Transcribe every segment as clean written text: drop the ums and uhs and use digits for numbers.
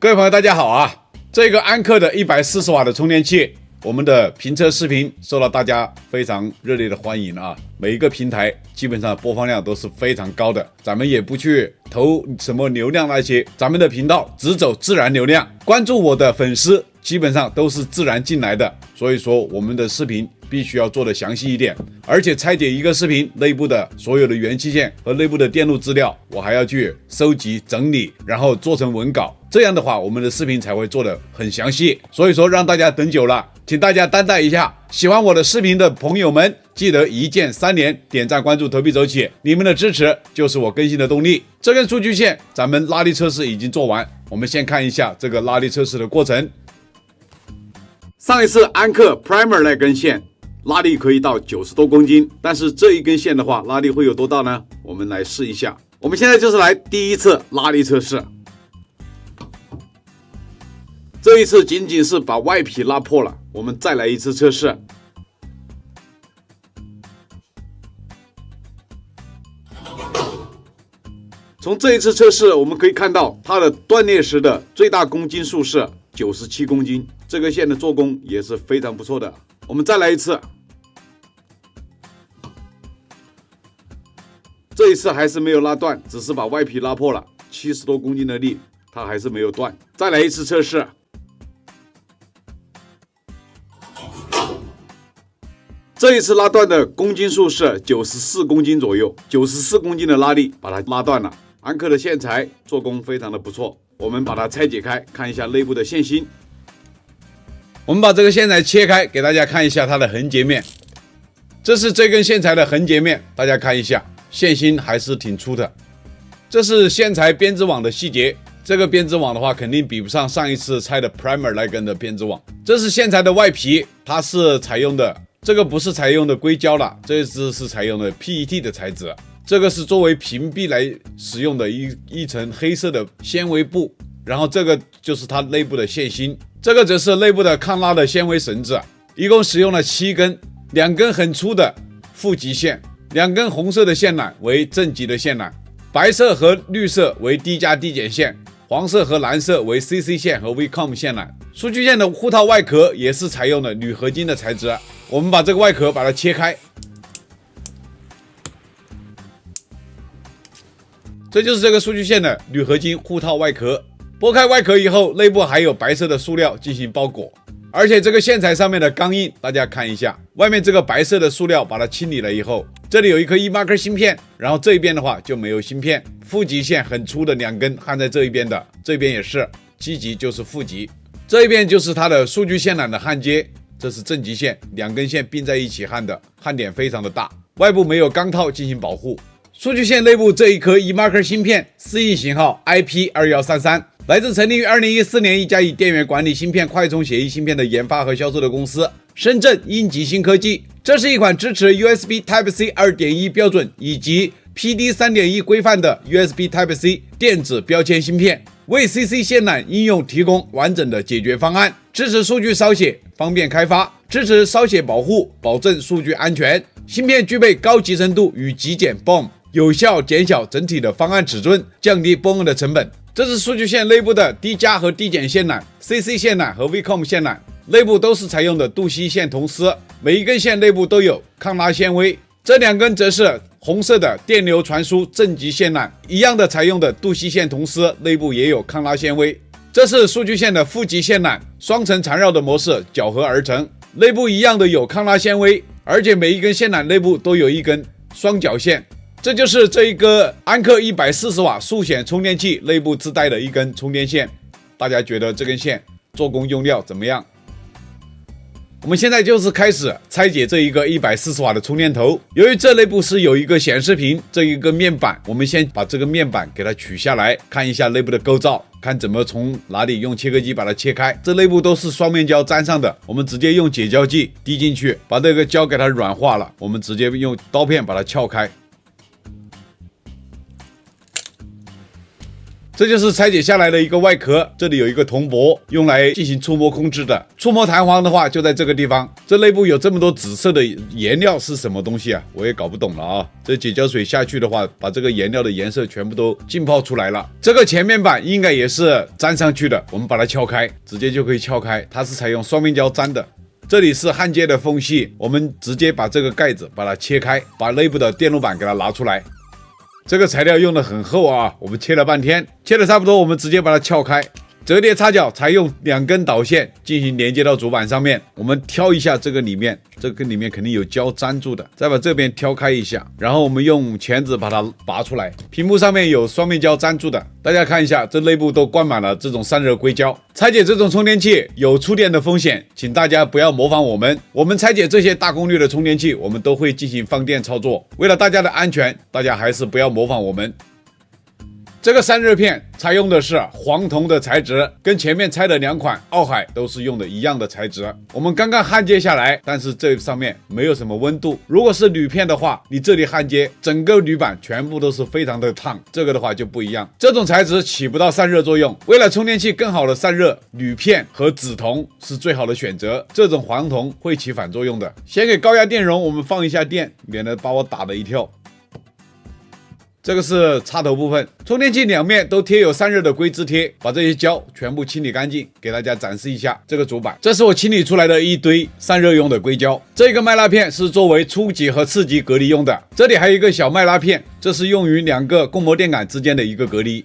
各位朋友大家好啊，这个安克的140瓦的充电器，我们的评测视频受到大家非常热烈的欢迎啊，每一个平台基本上播放量都是非常高的，咱们也不去投什么流量那些，咱们的频道只走自然流量，关注我的粉丝基本上都是自然进来的，所以说我们的视频必须要做的详细一点，而且拆解一个视频内部的所有的元器件和内部的电路资料，我还要去收集整理，然后做成文稿，这样的话我们的视频才会做得很详细。所以说让大家等久了，请大家担待一下。喜欢我的视频的朋友们，记得一键3连，点赞关注投币走起，你们的支持就是我更新的动力。这根数据线咱们拉力测试已经做完，我们先看一下这个拉力测试的过程。上一次安克 Primer 那根线拉力可以到90多公斤，但是这一根线的话拉力会有多大呢？我们来试一下。我们现在就是来第一次拉力测试，这一次仅仅是把外皮拉破了，我们再来一次测试。从这一次测试我们可以看到它的断裂时的最大公斤数是97公斤，这个线的做工也是非常不错的。我们再来一次，这一次还是没有拉断，只是把外皮拉破了，70多公斤的力它还是没有断。再来一次测试，这一次拉断的公斤数是94公斤左右，94公斤的拉力把它拉断了。安克的线材做工非常的不错，我们把它拆解开，看一下内部的线芯。我们把这个线材切开，给大家看一下它的横截面。这是这根线材的横截面，大家看一下，线芯还是挺粗的。这是线材编织网的细节，这个编织网的话，肯定比不上上一次拆的 Primer 那根的编织网。这是线材的外皮，它是采用的，这个不是采用的硅胶了，这次是采用的 PET 的材质。这个是作为屏蔽来使用的一层黑色的纤维布，然后这个就是它内部的线芯，这个则是内部的抗拉的纤维绳子，一共使用了7根，2根很粗的负极线，2根红色的线缆为正极的线缆，白色和绿色为低加低减线，黄色和蓝色为 CC 线和 VCOM 线缆。数据线的护套外壳也是采用了铝合金的材质，我们把这个外壳把它切开，这就是这个数据线的铝合金护套外壳。剥开外壳以后，内部还有白色的塑料进行包裹，而且这个线材上面的钢印大家看一下，外面这个白色的塑料把它清理了以后，这里有一颗 eMarker 芯片，然后这一边的话就没有芯片，负极线很粗的2根焊在这一边的，这边也是积极就是负极，这一边就是它的数据线缆的焊接，这是正极线，2根线并在一起焊的，焊点非常的大，外部没有钢套进行保护。数据线内部这一颗 eMarker 芯片4亿型号 IP2133，来自成立于2014年一家以电源管理芯片快充协议芯片的研发和销售的公司——深圳英吉新科技。这是一款支持 USB Type-C 2.1 标准以及 PD 3.1 规范的 USB Type-C 电子标签芯片，为 CC 线缆应用提供完整的解决方案，支持数据烧写，方便开发，支持烧写保护，保证数据安全。芯片具备高集成度与极简 BOM， 有效减小整体的方案尺寸，降低 BOM 的成本。这是数据线内部的低加和低减线缆、CC 线缆和 VCOM 线缆，内部都是采用的镀烯线铜丝，每一根线内部都有抗拉纤维。这2根则是红色的电流传输正极线缆，一样的采用的镀烯线铜丝，内部也有抗拉纤维。这是数据线的负极线缆，双层缠绕的模式搅合而成，内部一样的有抗拉纤维，而且每一根线缆内部都有一根双绞线。这就是这一个安克140瓦速显充电器内部自带的一根充电线，大家觉得这根线做工用料怎么样？我们现在就是开始拆解这一个140瓦的充电头。由于这内部是有一个显示屏，这一个面板，我们先把这个面板给它取下来，看一下内部的构造，看怎么从哪里用切割机把它切开。这内部都是双面胶粘上的，我们直接用解胶剂滴进去，把这个胶给它软化了，我们直接用刀片把它撬开。这就是拆解下来的一个外壳，这里有一个铜箔，用来进行触摸控制的。触摸弹簧的话就在这个地方。这内部有这么多紫色的颜料是什么东西啊？我也搞不懂了啊。这解胶水下去的话，把这个颜料的颜色全部都浸泡出来了。这个前面板应该也是粘上去的，我们把它敲开，直接就可以撬开。它是采用双面胶粘的。这里是焊接的缝隙，我们直接把这个盖子把它切开，把内部的电路板给它拿出来。这个材料用的很厚啊，我们切了半天，切的差不多，我们直接把它撬开。折叠插脚采用2根导线进行连接到主板上面。我们挑一下这个里面，这个里面肯定有胶粘住的，再把这边挑开一下，然后我们用钳子把它拔出来。屏幕上面有双面胶粘住的，大家看一下，这内部都灌满了这种散热硅胶。拆解这种充电器有触电的风险，请大家不要模仿我们。我们拆解这些大功率的充电器，我们都会进行放电操作。为了大家的安全，大家还是不要模仿我们。这个散热片采用的是黄铜的材质，跟前面拆的2款奥海都是用的一样的材质。我们刚刚焊接下来，但是这上面没有什么温度。如果是铝片的话，你这里焊接，整个铝板全部都是非常的烫。这个的话就不一样，这种材质起不到散热作用。为了充电器更好的散热，铝片和紫铜是最好的选择。这种黄铜会起反作用的。先给高压电容我们放一下电，免得把我打了一跳。这个是插头部分，充电器两面都贴有散热的硅脂贴，把这些胶全部清理干净，给大家展示一下这个主板。这是我清理出来的一堆散热用的硅胶。这个麦拉片是作为初级和次级隔离用的，这里还有一个小麦拉片，这是用于2个供膜电感之间的一个隔离。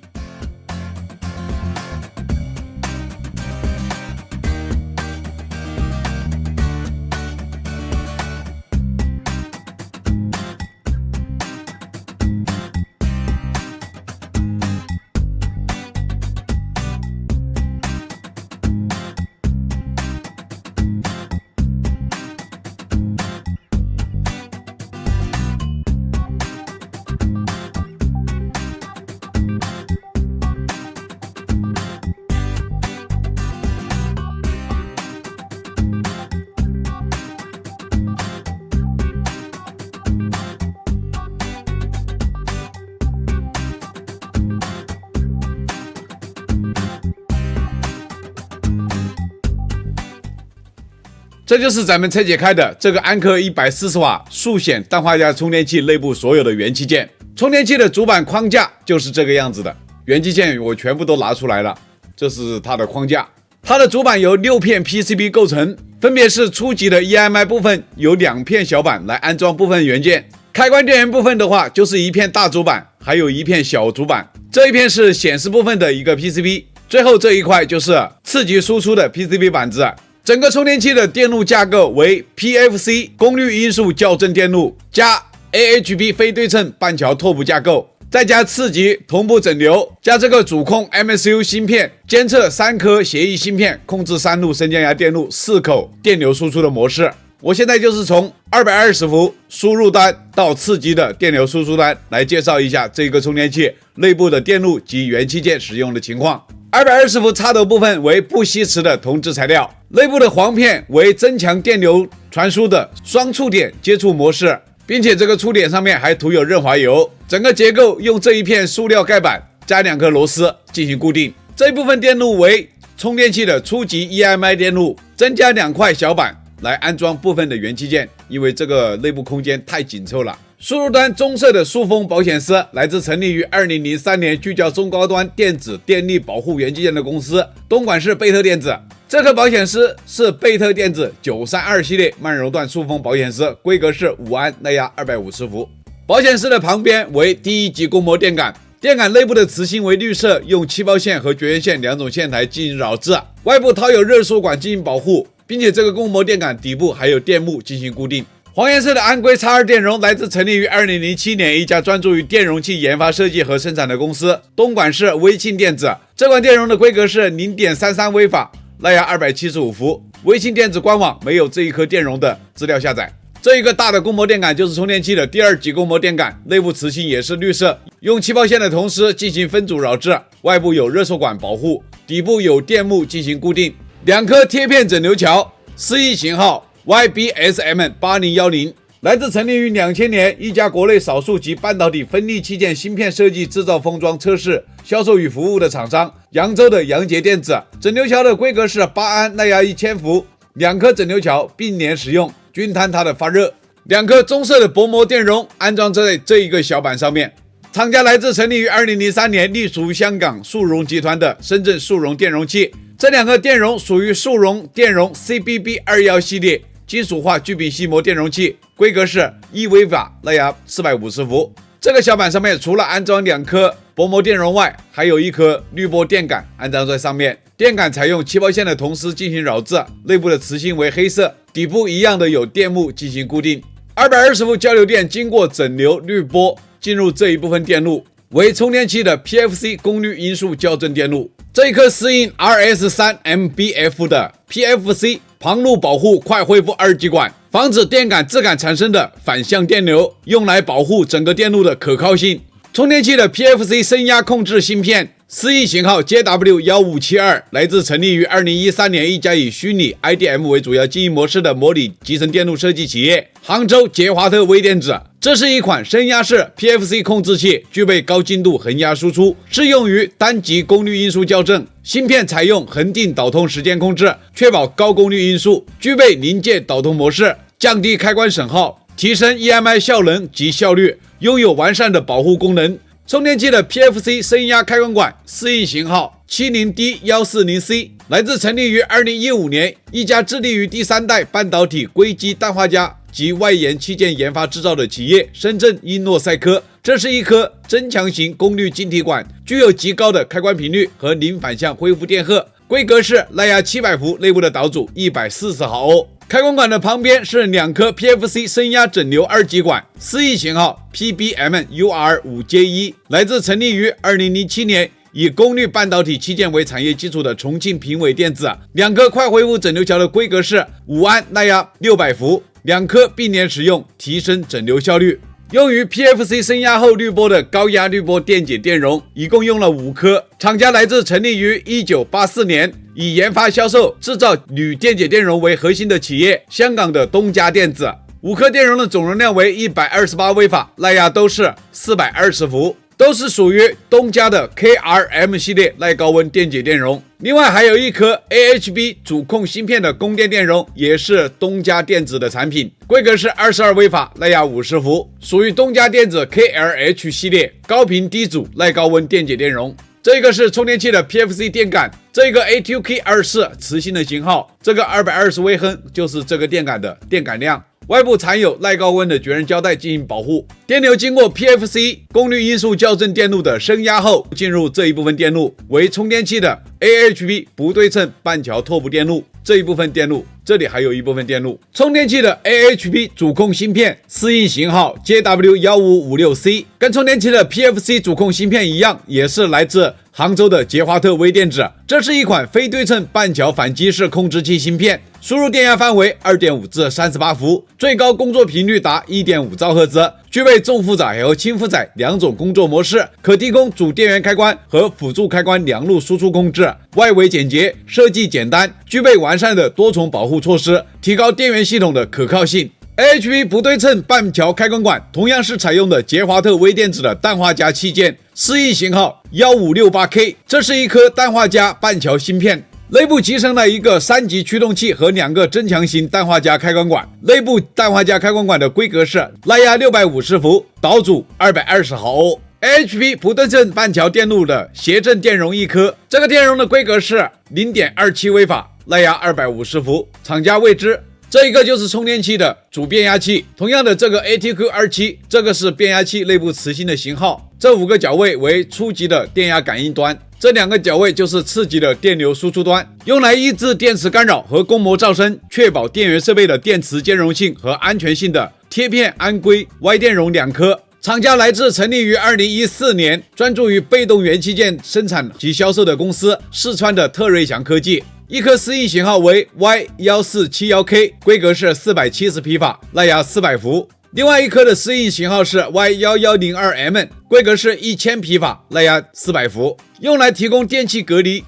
这就是咱们拆解开的这个安科140瓦速显氮化镓充电器内部所有的元器件。充电器的主板框架就是这个样子的，元器件我全部都拿出来了，这是它的框架。它的主板由6片 PCB 构成，分别是初级的 EMI 部分有2片小板来安装部分元件，开关电源部分的话就是1片大主板，还有1片小主板，这一片是显示部分的一个 PCB， 最后这一块就是次级输出的 PCB 板子。整个充电器的电路架构为 PFC 功率因素校正电路加 AHB 非对称半桥拓扑架构，再加次级同步整流，加这个主控 MSU 芯片，监测3颗协议芯片，控制3路升降压电路4口电流输出的模式。我现在就是从220伏输入端到次级的电流输出端来介绍一下这个充电器内部的电路及元器件使用的情况。220伏插头部分为不吸磁的铜质材料，内部的簧片为增强电流传输的双触点接触模式，并且这个触点上面还涂有润滑油。整个结构用这一片塑料盖板加2颗螺丝进行固定。这一部分电路为充电器的初级 EMI 电路，增加2块小板来安装部分的元器件，因为这个内部空间太紧凑了。输入端棕色的塑封保险丝来自成立于2003年聚焦中高端电子电力保护元器件的公司东莞市贝特电子。这颗保险丝是贝特电子932系列慢熔断塑封保险丝，规格是5安，耐压250伏。保险丝的旁边为第1级供膜电感，电感内部的磁芯为绿色，用气泡线和绝缘线2种线台进行扰制，外部套有热缩管进行保护，并且这个供膜电感底部还有电幕进行固定。黄颜色的安规 X2 电容来自成立于2007年一家专注于电容器研发设计和生产的公司东莞市微庆电子。这款电容的规格是 0.33 微法，耐压275伏。微庆电子官网没有这一颗电容的资料下载。这一个大的供膜电感就是充电器的第2级供膜电感，内部磁芯也是绿色，用气泡线的同时进行分组扰制，外部有热缩管保护，底部有电幕进行固定。2颗贴片整流桥，思翼型号YBSM8010，来自成立于2000年一家国内少数集半导体分立器件芯片设计、制造、封装、测试、销售与服务的厂商——扬州的扬杰电子。整流桥的规格是8安耐压1000伏，2颗整流桥并联使用，均坍塌的发热。2颗棕色的薄膜电容安装在这一个小板上面。厂家来自成立于2003年隶属香港速溶集团的深圳速溶电容器。这2个电容属于速溶电容 CBB21 系列金属化聚丙烯膜电容器，规格是1微法，耐压450伏。这个小板上面除了安装2颗薄膜电容外，还有1颗滤波电杆安装在上面。电杆采用气泡线的铜丝进行绕制，内部的磁芯为黑色，底部一样的有电幕进行固定。220伏交流电经过整流滤波进入这一部分电路，为充电器的 PFC 功率因素校正电路。这一颗适应 RS3MBF 的 PFC 旁路保护快恢复二极管，防止电感质感产生的反向电流，用来保护整个电路的可靠性。充电器的 PFC 升压控制芯片思翼型号 JW1572 来自成立于2013年一家以虚拟 IDM 为主要经营模式的模拟集成电路设计企业——杭州捷华特微电子。这是一款升压式 PFC 控制器，具备高精度恒压输出，适用于单极功率因素校正。芯片采用恒定导通时间控制，确保高功率因素，具备临界导通模式，降低开关损耗，提升 EMI 效能及效率，拥有完善的保护功能。充电器的 PFC 升压开关管适应型号 70D140C 来自成立于2015年一家致力于第3代半导体硅基氮化镓及外延器件研发制造的企业——深圳英诺赛科。这是一颗增强型功率晶体管，具有极高的开关频率和零反向恢复电荷，规格是耐压700伏，内部的导阻140毫欧。开关管的旁边是2颗 PFC 升压整流二极管，思翼型号 PBMUR5J1，来自成立于2007年以功率半导体器件为产业基础的重庆平伟电子。2颗快恢复整流桥的规格是5安耐压600伏，2颗并联使用，提升整流效率。用于 PFC 升压后滤波的高压滤波电解电容一共用了5颗，厂家来自成立于1984年以研发、销售、制造铝电解电容为核心的企业——香港的东家电子。5颗电容的总容量为128微法，耐压都是420伏，都是属于东家的 KRM 系列耐高温电解电容。另外还有1颗 AHB 主控芯片的供电电容，也是东家电子的产品，规格是22微法，耐压50伏，属于东家电子 KLH 系列高频低阻耐高温电解电容。这个是充电器的 PFC 电感，这个 ATK24 磁芯的型号，这个220微亨就是这个电感的电感量。外部缠有耐高温的绝缘胶带进行保护，电流经过 PFC 功率因素校正电路的升压后，进入这一部分电路，为充电器的 AHB 不对称半桥拓扑电路。这一部分电路，这里还有一部分电路。充电器的 AHB 主控芯片适应型号 JW1556C， 跟充电器的 PFC 主控芯片一样，也是来自杭州的捷华特微电子。这是一款非对称半桥反击式控制器芯片，输入电压范围 2.5 至38伏，最高工作频率达 1.5兆赫兹，具备重负载和轻负载2种工作模式，可提供主电源开关和辅助开关2路输出控制，外围简洁，设计简单，具备完善的多重保护措施，提高电源系统的可靠性。AHB 不对称半桥开关管同样是采用的捷华特微电子的氮化镓器件，适应型号 1568K， 这是一颗氮化镓半桥芯片，内部集成了一个3级驱动器和2个增强型氮化镓开关管。内部氮化镓开关管的规格是耐压650伏，导阻220毫欧。AHB 不对称半桥电路的谐振电容1颗，这个电容的规格是 0.27 微法，耐压250伏，厂家未知。这一个就是充电器的主变压器，同样的这个 ATQ27， 这个是变压器内部磁芯的型号。这5个角位为初级的电压感应端，这2个角位就是次级的电流输出端，用来抑制电磁干扰和供膜噪声，确保电源设备的电磁兼容性和安全性的贴片安硅 Y 电容2颗。厂家来自成立于2014年，专注于被动元器件生产及销售的公司——四川的特瑞祥科技。1颗适应型号为 Y1471K， 规格是470匹法，耐压400伏。另外1颗的适应型号是 Y1102M， 规格是1000匹法，耐压400伏，用来提供电气隔离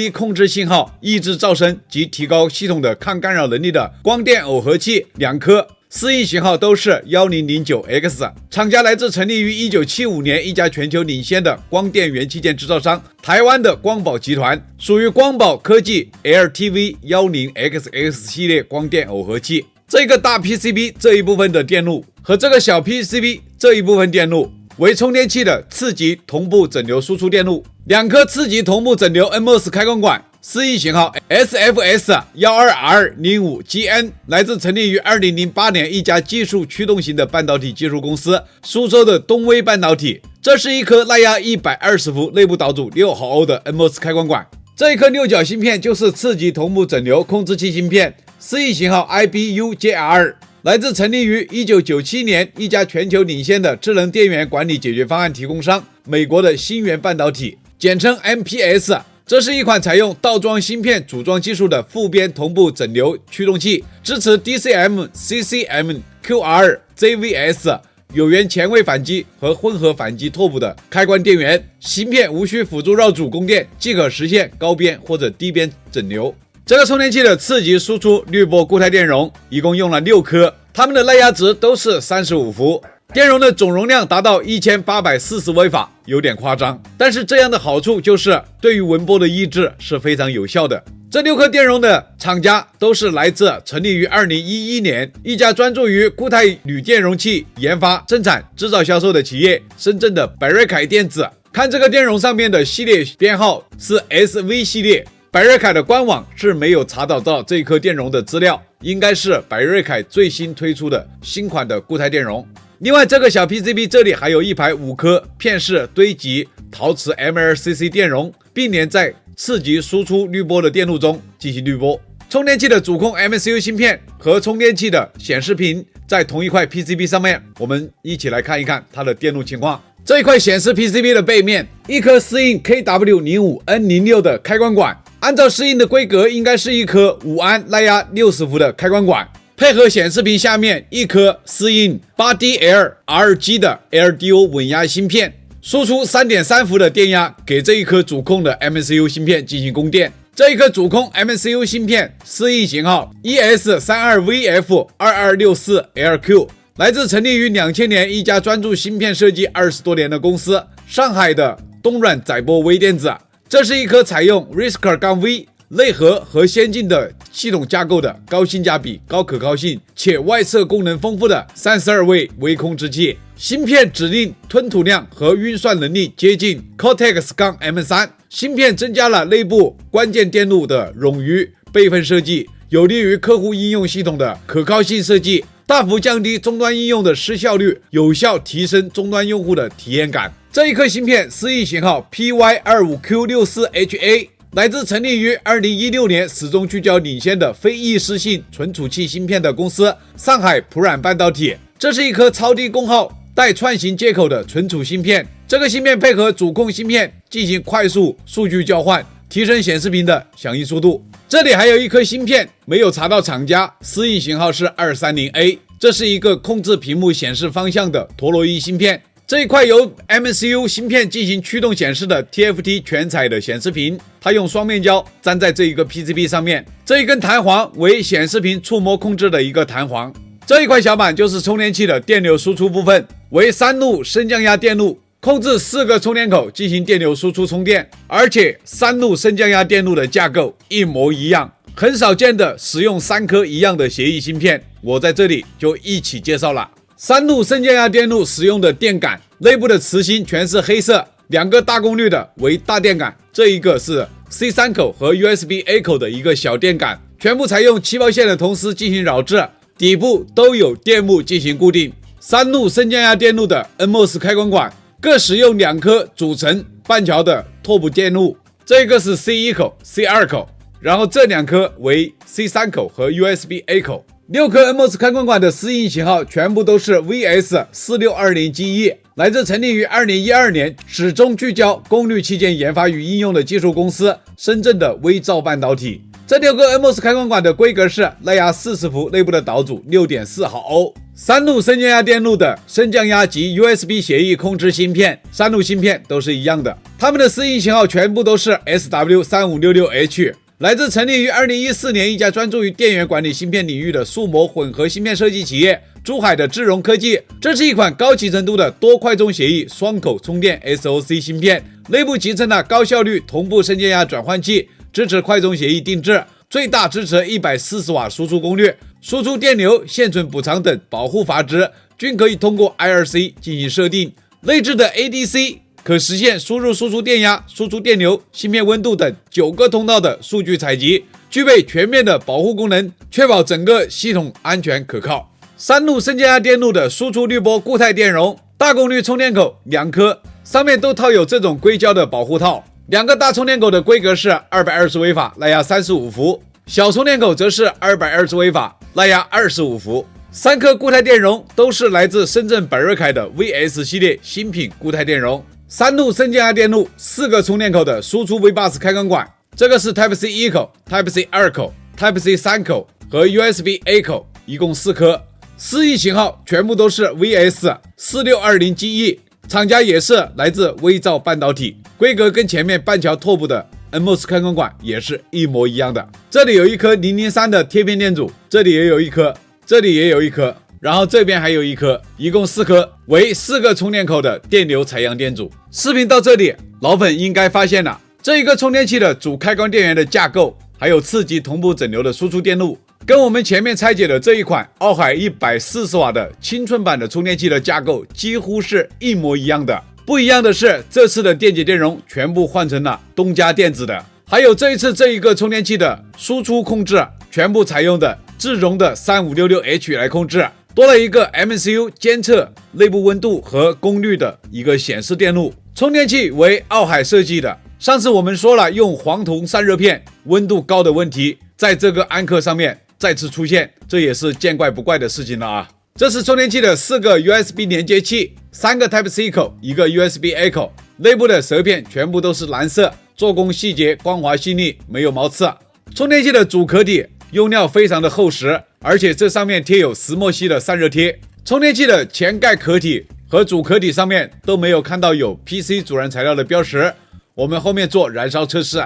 控制信号、抑制噪声及提高系统的抗干扰能力的光电耦合器2颗。适应型号都是 1009X， 厂家来自成立于1975年一家全球领先的光电元器件制造商台湾的光宝集团，属于光宝科技 LTV 10XX 系列光电耦合器。这个大 PCB 这一部分的电路和这个小 PCB 这一部分电路为充电器的次级同步整流输出电路，两颗次级同步整流 NMOS 开关管，适应型号 SFS12R05GN， 来自成立于2008年一家技术驱动型的半导体技术公司，苏州的东威半导体。这是一颗耐压120伏、内部导阻6毫欧的 NMOS 开关管。这一颗六角芯片就是次级同步整流控制器芯片，适应型号 IBUJR， 来自成立于1997年一家全球领先的智能电源管理解决方案提供商美国的新源半导体，简称 MPS。这是一款采用倒装芯片组装技术的副边同步整流驱动器，支持 DCM、CCM、QR、JVS 有源前位反击和混合反击拓扑的开关电源，芯片无需辅助绕组供电即可实现高边或者低边整流。这个充电器的次级输出滤波固态电容一共用了6颗，它们的耐压值都是35伏。电容的总容量达到1840微法，有点夸张，但是这样的好处就是对于纹波的抑制是非常有效的。这6颗电容的厂家都是来自成立于2011年一家专注于固态铝电容器研发、生产、制造、销售的企业——深圳的百瑞凯电子。看这个电容上面的系列编号是 SV 系列，百瑞凯的官网是没有查找到这颗电容的资料，应该是百瑞凯最新推出的新款的固态电容。另外，这个小 PCB 这里还有一排5颗片式堆积陶瓷 MLCC 电容，并连在次级输出滤波的电路中进行滤波。充电器的主控 MCU 芯片和充电器的显示屏在同一块 PCB 上面，我们一起来看一看它的电路情况。这一块显示 PCB 的背面，一颗适应 KW05N06 的开关管，按照适应的规格，应该是一颗5安耐压60伏的开关管。配合显示屏下面一颗适应 8DL-RG 的 LDO 稳压芯片，输出 3.3 伏的电压给这一颗主控的 MCU 芯片进行供电。这一颗主控 MCU 芯片适应型号 ES32VF2264LQ， 来自成立于2000年一家专注芯片设计20多年的公司——上海的东软载波微电子。这是一颗采用 RISC-V内核和先进的系统架构的高性价比、高可靠性且外设功能丰富的32位微控制器，芯片指令吞吐量和运算能力接近 Cortex-M3， 芯片增加了内部关键电路的冗余备份设计，有利于客户应用系统的可靠性设计，大幅降低终端应用的失效率，有效提升终端用户的体验感。这一颗芯片适应型号 PY25Q64HA，来自成立于2016年始终聚焦领先的非易失性存储器芯片的公司——上海普软半导体。这是一颗超低功耗带串行接口的存储芯片，这个芯片配合主控芯片进行快速数据交换，提升显示屏的响应速度。这里还有一颗芯片没有查到厂家，适应型号是 230A， 这是一个控制屏幕显示方向的陀螺仪芯片。这一块由 MCU 芯片进行驱动显示的 TFT 全彩的显示屏，它用双面胶粘在这一个 PCB 上面，这一根弹簧为显示屏触摸控制的一个弹簧。这一块小板就是充电器的电流输出部分，为3路升降压电路，控制4个充电口进行电流输出充电，而且3路升降压电路的架构一模一样，很少见的使用3颗一样的协议芯片，我在这里就一起介绍了。3路升降压电路使用的电感，内部的磁芯全是黑色，2个大功率的为大电感，这一个是 C3 口和 USB-A 口的一个小电感，全部采用气泡线的铜丝进行扰制，底部都有电幕进行固定。3路升降压电路的 NMOS 开关管各使用2颗组成半桥的拓扑电路，这个是 C1 口、C2 口，然后这2颗为 C3 口和 USB-A 口。6颗 NMOS 开关管的适应型号全部都是 VS4620GE， 来自成立于2012年始终聚焦功率器件研发与应用的技术公司——深圳的微兆半导体。这6个 NMOS 开关管的规格是耐压40伏，内部的导阻 6.4 毫欧。3路升降压电路的升降压及 USB 协议控制芯片，3路芯片都是一样的，它们的适应型号全部都是 SW3566H。来自成立于2014年一家专注于电源管理芯片领域的数模混合芯片设计企业珠海的智荣科技。这是一款高集成度的多快充协议双口充电 SoC 芯片，内部集成了高效率同步升降压转换器，支持快充协议定制，最大支持140瓦输出功率，输出电流、线存补偿等保护阀值均可以通过 I2C 进行设定。内置的 ADC 可实现输入输出电压、输出电流、芯片温度等9个通道的数据采集，具备全面的保护功能，确保整个系统安全可靠。3路升降压电路的输出滤波固态电容，大功率充电口2颗，上面都套有这种硅胶的保护套。2个大充电口的规格是220微法，蓝牙35伏；小充电口则是220微法，蓝牙25伏。3颗固态电容都是来自深圳百瑞凯的 VS 系列新品固态电容。3路升降压电路，4个充电口的输出 V-Bus 开关管，这个是 Type-C 1口、Type-C 2口、Type-C 3口和 USB-A 口，一共4颗。4亿型号全部都是 VS4620GE， 厂家也是来自微兆半导体，规格跟前面半桥拓扑的 NMOS 开关管也是一模一样的。这里有一颗003的贴片电阻，这里也有一颗，这里也有一颗，然后这边还有一颗，一共4颗，为4个充电口的电流采样电阻。视频到这里，老粉应该发现了，这一个充电器的主开关电源的架构，还有次级同步整流的输出电路，跟我们前面拆解的这一款奥海140瓦的青春版的充电器的架构几乎是一模一样的。不一样的是，这次的电解电容全部换成了东家电子的，还有这一次这一个充电器的输出控制全部采用的智荣的 3566H 来控制，多了一个 MCU 监测内部温度和功率的一个显示电路。充电器为奥海设计的，上次我们说了用黄铜散热片，温度高的问题在这个安克上面再次出现，这也是见怪不怪的事情了啊。这是充电器的4个 USB 连接器，3个 Type-C 口，一个 USB-A 口，内部的舌片全部都是蓝色，做工细节光滑细腻，没有毛刺。充电器的主壳体用料非常的厚实，而且这上面贴有石墨烯的散热贴。充电器的前盖壳体和主壳体上面都没有看到有 PC 阻燃材料的标识，我们后面做燃烧测试。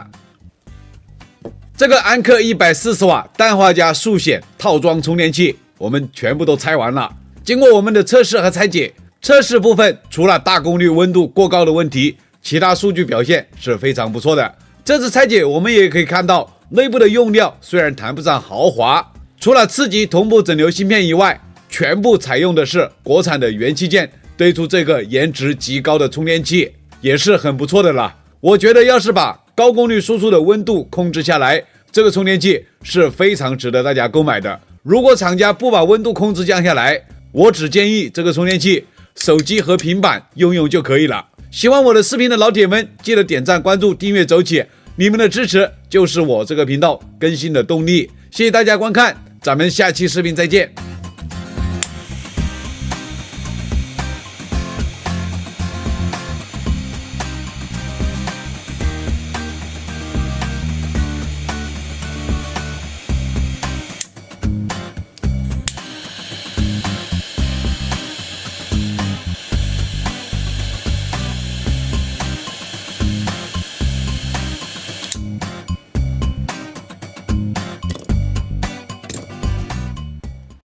这个安克140瓦氮化镓速显套装充电器我们全部都拆完了，经过我们的测试和拆解，测试部分除了大功率温度过高的问题，其他数据表现是非常不错的。这次拆解我们也可以看到，内部的用料虽然谈不上豪华，除了次级同步整流芯片以外，全部采用的是国产的元器件，堆出这个颜值极高的充电器也是很不错的了。我觉得要是把高功率输出的温度控制下来，这个充电器是非常值得大家购买的。如果厂家不把温度控制降下来，我只建议这个充电器手机和平板用用就可以了。喜欢我的视频的老铁们，记得点赞、关注、订阅走起，你们的支持就是我这个频道更新的动力。谢谢大家观看，咱们下期视频再见。